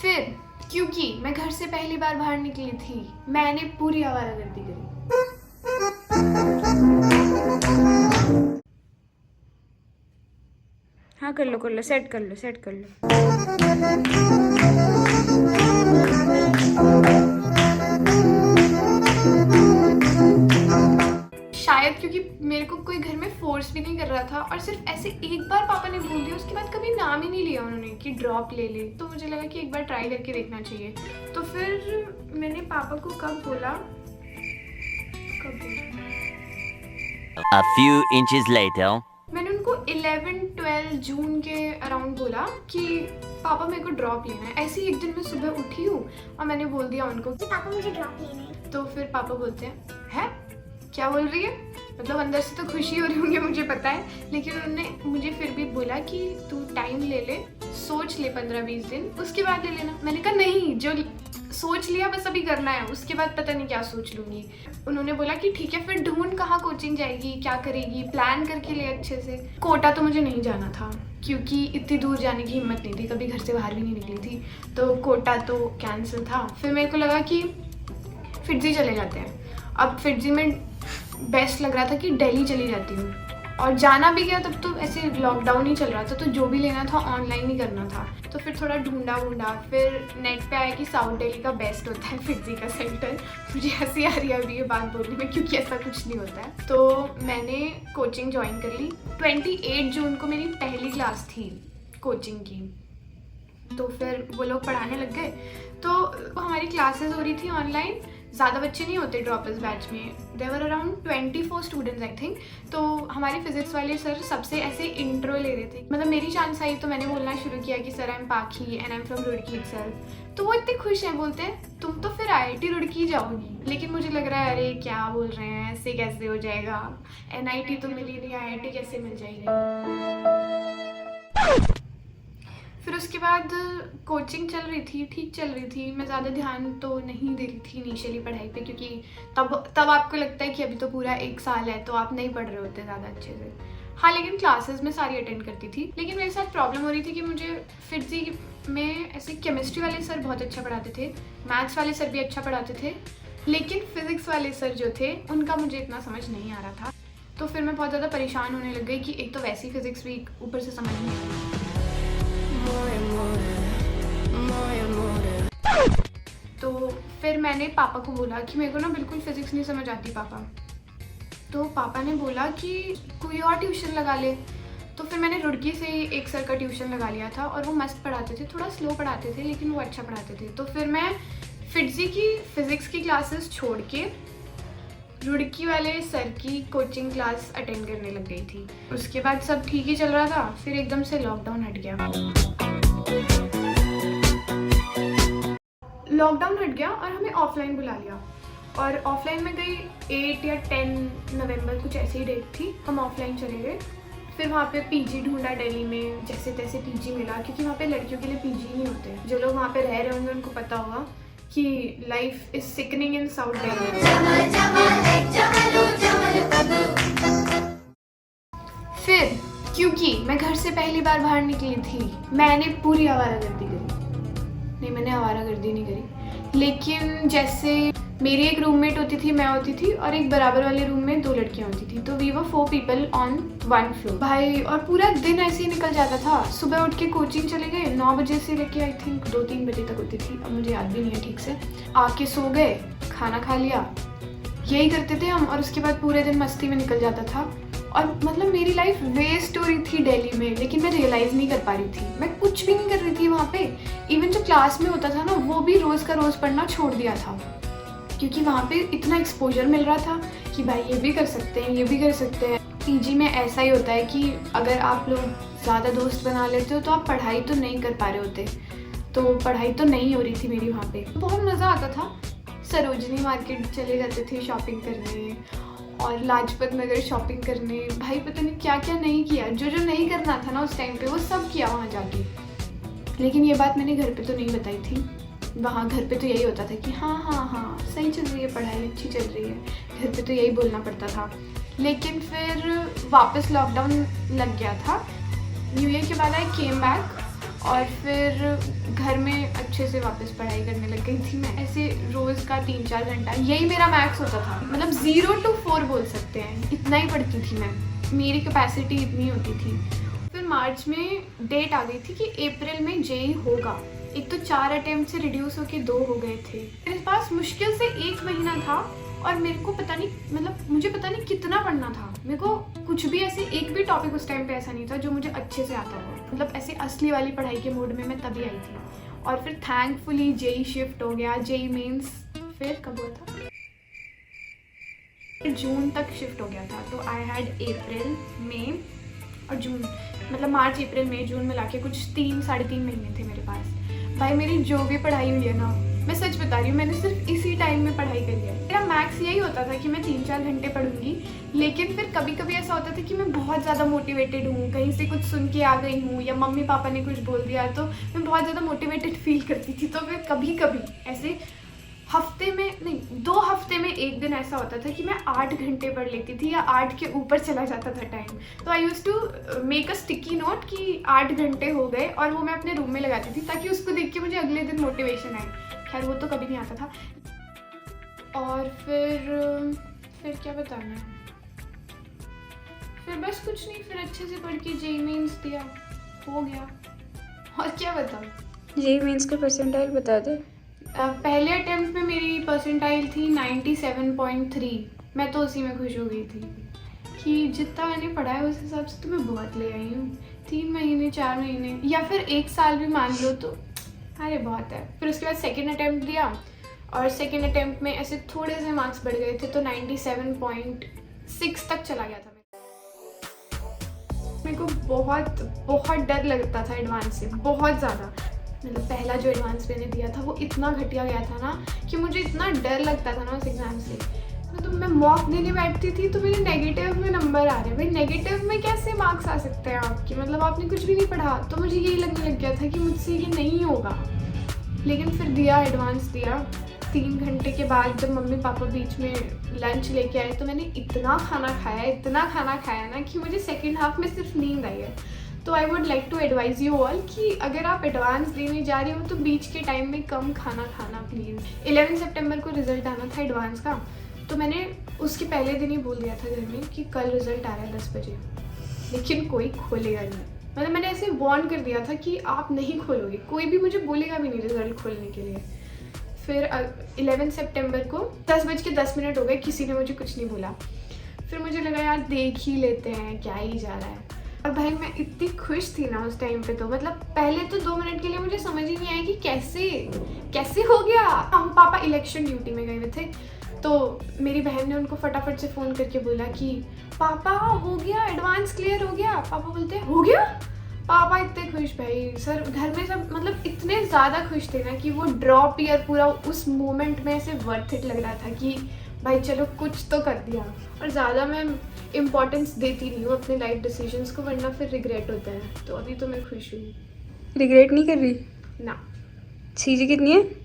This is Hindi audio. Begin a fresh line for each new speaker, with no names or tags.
फिर क्योंकि मैं घर से पहली बार बाहर निकली थी, मैंने पूरी आवारागर्दी करी। हाँ कर लो, सेट कर लो। शायद क्योंकि मेरे को कोई घर में फोर्स भी नहीं कर रहा था और सिर्फ ऐसे एक बार पापा ने बोल दिया, उसके बाद कभी नाम ही नहीं लिया उन्होंने कि ड्रॉप ले ले। तो मुझे लगा कि एक बार ट्राई करके देखना चाहिए। तो फिर मैंने पापा को कब बोला
A few inches later.
मैंने उनको 11-12 जून के अराउंड बोला कि पापा मेरे को ड्रॉप लेना है। ऐसे ही एक दिन मैं सुबह उठी हूँ और मैंने बोल दिया उनको कि
पापा मुझे ड्रॉप लेना है।
तो फिर पापा बोलते हैं क्या बोल रही है? मतलब अंदर से तो खुशी हो रही होंगी मुझे पता है, लेकिन उन्होंने मुझे फिर भी बोला कि तू टाइम ले ले, सोच ले 15-20 दिन, उसके बाद ले लेना। मैंने कहा नहीं, जो सोच लिया बस अभी करना है, उसके बाद पता नहीं क्या सोच लूँगी। उन्होंने बोला कि ठीक है, फिर ढूंढ कहाँ कोचिंग जाएगी, क्या करेगी, प्लान करके ले अच्छे से। कोटा तो मुझे नहीं जाना था क्योंकि इतनी दूर जाने की हिम्मत नहीं थी, कभी घर से बाहर भी नहीं निकली थी, तो कोटा तो कैंसिल था। फिर मेरे को लगा कि फिटजी चले जाते हैं। अब फिटजी में बेस्ट लग रहा था कि दिल्ली चली जाती हूँ, और जाना भी गया तब तो ऐसे लॉकडाउन ही चल रहा था, तो जो भी लेना था ऑनलाइन ही करना था। तो फिर थोड़ा ढूंढा, फिर नेट पे आया कि साउथ दिल्ली का बेस्ट होता है फिटजी का सेंटर। मुझे हंसी आ रही है अभी ये बात बोलने में क्योंकि ऐसा कुछ नहीं होता है। तो मैंने कोचिंग ज्वाइन कर ली। 28 जून को मेरी पहली क्लास थी कोचिंग की। तो फिर वो लोग पढ़ाने लग गए, तो हमारी क्लासेस हो रही थी ऑनलाइन। ज़्यादा बच्चे नहीं होते ड्रॉपर्स बैच में, देवर अराउंड 24 स्टूडेंट्स आई थिंक। तो हमारे फिजिक्स वाले सर सबसे ऐसे इंट्रो ले रहे थे। मतलब मेरी चांस आई तो मैंने बोलना शुरू किया कि सर आई एम पाखी and I am from Roorkee itself. तो वो इतने खुश हैं, बोलते हैं तुम तो फिर IIT रुड़की जाओगी। लेकिन मुझे लग रहा है अरे क्या बोल रहे हैं, ऐसे कैसे हो जाएगा, NIT तो मिली नहीं, IIT कैसे मिल जाएगी। फिर उसके बाद कोचिंग चल रही थी, ठीक चल रही थी। मैं ज़्यादा ध्यान तो नहीं दे रही थी इनिशियली पढ़ाई पे, क्योंकि तब आपको लगता है कि अभी तो पूरा 1 साल है, तो आप नहीं पढ़ रहे होते ज़्यादा अच्छे से। हाँ, लेकिन क्लासेस में सारी अटेंड करती थी। लेकिन मेरे साथ प्रॉब्लम हो रही थी कि मुझे फिटजी में ऐसे केमिस्ट्री वाले सर बहुत अच्छा पढ़ाते थे, मैथ्स वाले सर भी अच्छा पढ़ाते थे, लेकिन फिज़िक्स वाले सर जो थे उनका मुझे इतना समझ नहीं आ रहा था। तो फिर मैं बहुत ज़्यादा परेशान होने लग गई कि एक तो वैसी फिज़िक्स वीक, ऊपर से समझ नहीं आ रही। तो फिर मैंने पापा को बोला कि मेरे को ना बिल्कुल फिजिक्स नहीं समझ आती पापा। तो पापा ने बोला कि कोई और ट्यूशन लगा ले। तो फिर मैंने रुड़की से ही एक सर का ट्यूशन लगा लिया था, और वो मस्त पढ़ाते थे, थोड़ा स्लो पढ़ाते थे लेकिन वो अच्छा पढ़ाते थे। तो फिर मैं फिटजी की फिज़िक्स की क्लासेस छोड़ के रुड़की वाले सर की कोचिंग क्लास अटेंड करने लग गई थी। उसके बाद सब ठीक ही चल रहा था, फिर एकदम से लॉकडाउन हट गया। लॉकडाउन हट गया और हमें ऑफलाइन बुला लिया, और ऑफलाइन में गई 8 या 10 नवंबर कुछ ऐसी ही डेट थी। हम ऑफलाइन चले गए। फिर वहाँ पे PG ढूंढा दिल्ली में, जैसे तैसे PG मिला, क्योंकि वहाँ पे लड़कियों के लिए PG नहीं होते। जो लोग वहाँ पे रह रहे होंगे उनको पता होगा कि life is sickening in south Delhi. फिर क्योंकि मैं घर से पहली बार बाहर निकली थी, मैंने पूरी आवारागर्दी करी। नहीं, मैंने आवारागर्दी नहीं करी, लेकिन जैसे मेरी एक रूममेट होती थी, मैं होती थी, और एक बराबर वाले रूम में 2 लड़कियां होती थी। तो we were 4 people on 1 floor भाई। और पूरा दिन ऐसे ही निकल जाता था। सुबह उठ के कोचिंग चले गए, 9 बजे से लेके आई थिंक 2-3 बजे तक होती थी, अब मुझे याद भी नहीं है ठीक से। आके सो गए, खाना खा लिया, यही करते थे हम। और उसके बाद पूरे दिन मस्ती में निकल जाता था। और मतलब मेरी लाइफ वेस्ट हो रही थी दिल्ली में, लेकिन मैं रियलाइज़ नहीं कर पा रही थी। मैं कुछ भी नहीं कर रही थी वहाँ पे। इवन जो क्लास में होता था ना, वो भी रोज़ का रोज़ पढ़ना छोड़ दिया था, क्योंकि वहाँ पे इतना एक्सपोजर मिल रहा था कि भाई ये भी कर सकते हैं, ये भी कर सकते हैं। PG में ऐसा ही होता है कि अगर आप लोग ज़्यादा दोस्त बना लेते हो तो आप पढ़ाई तो नहीं कर पा रहे होते। तो पढ़ाई तो नहीं हो रही थी मेरी वहाँ पे। बहुत मज़ा आता था। सरोजनी मार्केट चले जाते थे शॉपिंग करने, और लाजपत नगर शॉपिंग करने। भाई पता नहीं क्या क्या नहीं किया, जो जो नहीं करना था ना उस टाइम पे, वो सब किया वहाँ जाके। लेकिन ये बात मैंने घर पे तो नहीं बताई थी। वहाँ घर पे तो यही होता था कि हाँ सही चल रही है, पढ़ाई अच्छी चल रही है। घर पे तो यही बोलना पड़ता था। लेकिन फिर वापस लॉकडाउन लग गया था। न्यू ईयर के बाद आई केम बैक, और फिर घर में अच्छे से वापस पढ़ाई करने लग गई थी मैं। ऐसे रोज़ का 3-4 घंटा यही मेरा मैक्स होता था, मतलब 0 to 4 बोल सकते हैं, इतना ही पढ़ती थी मैं, मेरी कैपेसिटी इतनी होती थी। फिर मार्च में डेट आ गई थी कि अप्रैल में जेई होगा। एक तो 4 अटेम्प्ट से रिड्यूस होके 2 हो गए थे। मेरे पास मुश्किल से 1 महीना था और मेरे को पता नहीं, मतलब मुझे पता नहीं कितना पढ़ना था। मेरे को कुछ भी ऐसे एक भी टॉपिक उस टाइम पे ऐसा नहीं था जो मुझे अच्छे से आता हो, मतलब ऐसे असली वाली पढ़ाई के मोड में मैं तभी आई थी। और फिर थैंकफुली जेई शिफ्ट हो गया, जेई मेंस फिर कब हुआ था, जून तक शिफ्ट हो गया था। तो आई हैड अप्रैल, मई और जून, मतलब मार्च, अप्रैल, मई, जून मिला के कुछ 3-3.5 महीने थे मेरे पास। भाई मेरी जो भी पढ़ाई हुई है ना, मैं सच बता रही हूँ, मैंने सिर्फ इसी टाइम में पढ़ाई करी है। मेरा मैक्स यही होता था कि मैं 3-4 घंटे पढ़ूंगी, लेकिन फिर कभी कभी ऐसा होता था कि मैं बहुत ज़्यादा मोटिवेटेड हूँ, कहीं से कुछ सुन के आ गई हूँ या मम्मी पापा ने कुछ बोल दिया तो मैं बहुत ज़्यादा मोटिवेटेड फील करती थी। तो फिर कभी कभी ऐसे हफ्ते में नहीं, 2 हफ्ते में एक दिन ऐसा होता था कि मैं 8 घंटे पढ़ लेती थी या 8 के ऊपर चला जाता था टाइम। तो I use to make a sticky note कि 8 घंटे हो गए और वो मैं अपने रूम में लगाती थी ताकि उसको देख के मुझे अगले दिन मोटिवेशन आए। खैर वो तो कभी नहीं आता था। और फिर क्या बताना है, फिर बस कुछ नहीं, फिर अच्छे से पढ़ के जेई मेंस दिया, हो गया। और क्या बताऊँ,
जेई मेंस का परसेंटाइल बता दे।
पहले अटेम्प्ट में मेरी परसेंटाइल थी 97.3। मैं तो उसी में खुश हो गई थी कि जितना मैंने पढ़ा है उस हिसाब से तो मैं बहुत ले आई हूँ। 3 महीने 4 महीने या फिर 1 साल भी मान लो तो अरे बहुत है। फिर उसके बाद सेकेंड अटेम्प्ट दिया और सेकेंड अटेम्प्ट में ऐसे थोड़े से मार्क्स बढ़ गए थे तो 97.6 तक चला गया था। मेरे को बहुत डर लगता था एडवांस से, बहुत ज़्यादा। मतलब पहला जो एडवांस मैंने दिया था वो इतना घटिया गया था ना कि मुझे इतना डर लगता था ना उस एग्ज़ाम से। तो मैं मॉक देने बैठती थी तो मेरे नेगेटिव में नंबर आ रहे हैं। भाई नेगेटिव में कैसे मार्क्स आ सकते हैं आपके, मतलब आपने कुछ भी नहीं पढ़ा। तो मुझे यही लगने लग गया था कि मुझसे ये नहीं होगा। लेकिन फिर दिया, एडवांस दिया। 3 घंटे के बाद जब मम्मी पापा बीच में लंच लेके आए तो मैंने इतना खाना खाया ना कि मुझे सेकेंड हाफ में सिर्फ नींद आई है। तो I would like to advise you all कि अगर आप एडवांस देने जा रहे हो तो बीच के टाइम में कम खाना खाना प्लीज़। 11 सितंबर को रिज़ल्ट आना था एडवांस का, तो मैंने उसके पहले दिन ही बोल दिया था घर में कि कल रिज़ल्ट आ रहा है 10 बजे, लेकिन कोई खोलेगा नहीं। मतलब मैंने ऐसे वार्न कर दिया था कि आप नहीं खोलोगे, कोई भी मुझे बोलेगा भी नहीं रिज़ल्ट खोलने के लिए। फिर 11 सितंबर को 10:10 हो गए, किसी ने मुझे कुछ नहीं बोला। फिर मुझे लगा यार देख ही लेते हैं, क्या ही जा रहा है। और भाई मैं इतनी खुश थी ना उस टाइम पे, तो मतलब पहले तो 2 मिनट के लिए मुझे समझ ही नहीं आया कि कैसे हो गया। हम पापा इलेक्शन ड्यूटी में गए हुए थे तो मेरी बहन ने उनको फटाफट से फ़ोन करके बोला कि पापा हो गया, एडवांस क्लियर हो गया। पापा बोलते हैं हो गया। पापा इतने खुश, भाई सर घर में सब मतलब इतने ज़्यादा खुश थे ना कि वो ड्रॉप ईयर पूरा उस मोमेंट में ऐसे वर्थ इट लग रहा था कि भाई चलो कुछ तो कर दिया। और ज़्यादा मैं इम्पोर्टेंस देती नहीं हूँ अपने लाइफ डिसीजंस को, वरना फिर रिग्रेट होता है। तो अभी तो मैं खुश हूँ।
रिग्रेट नहीं कर रही
ना।
सीजी कितनी है?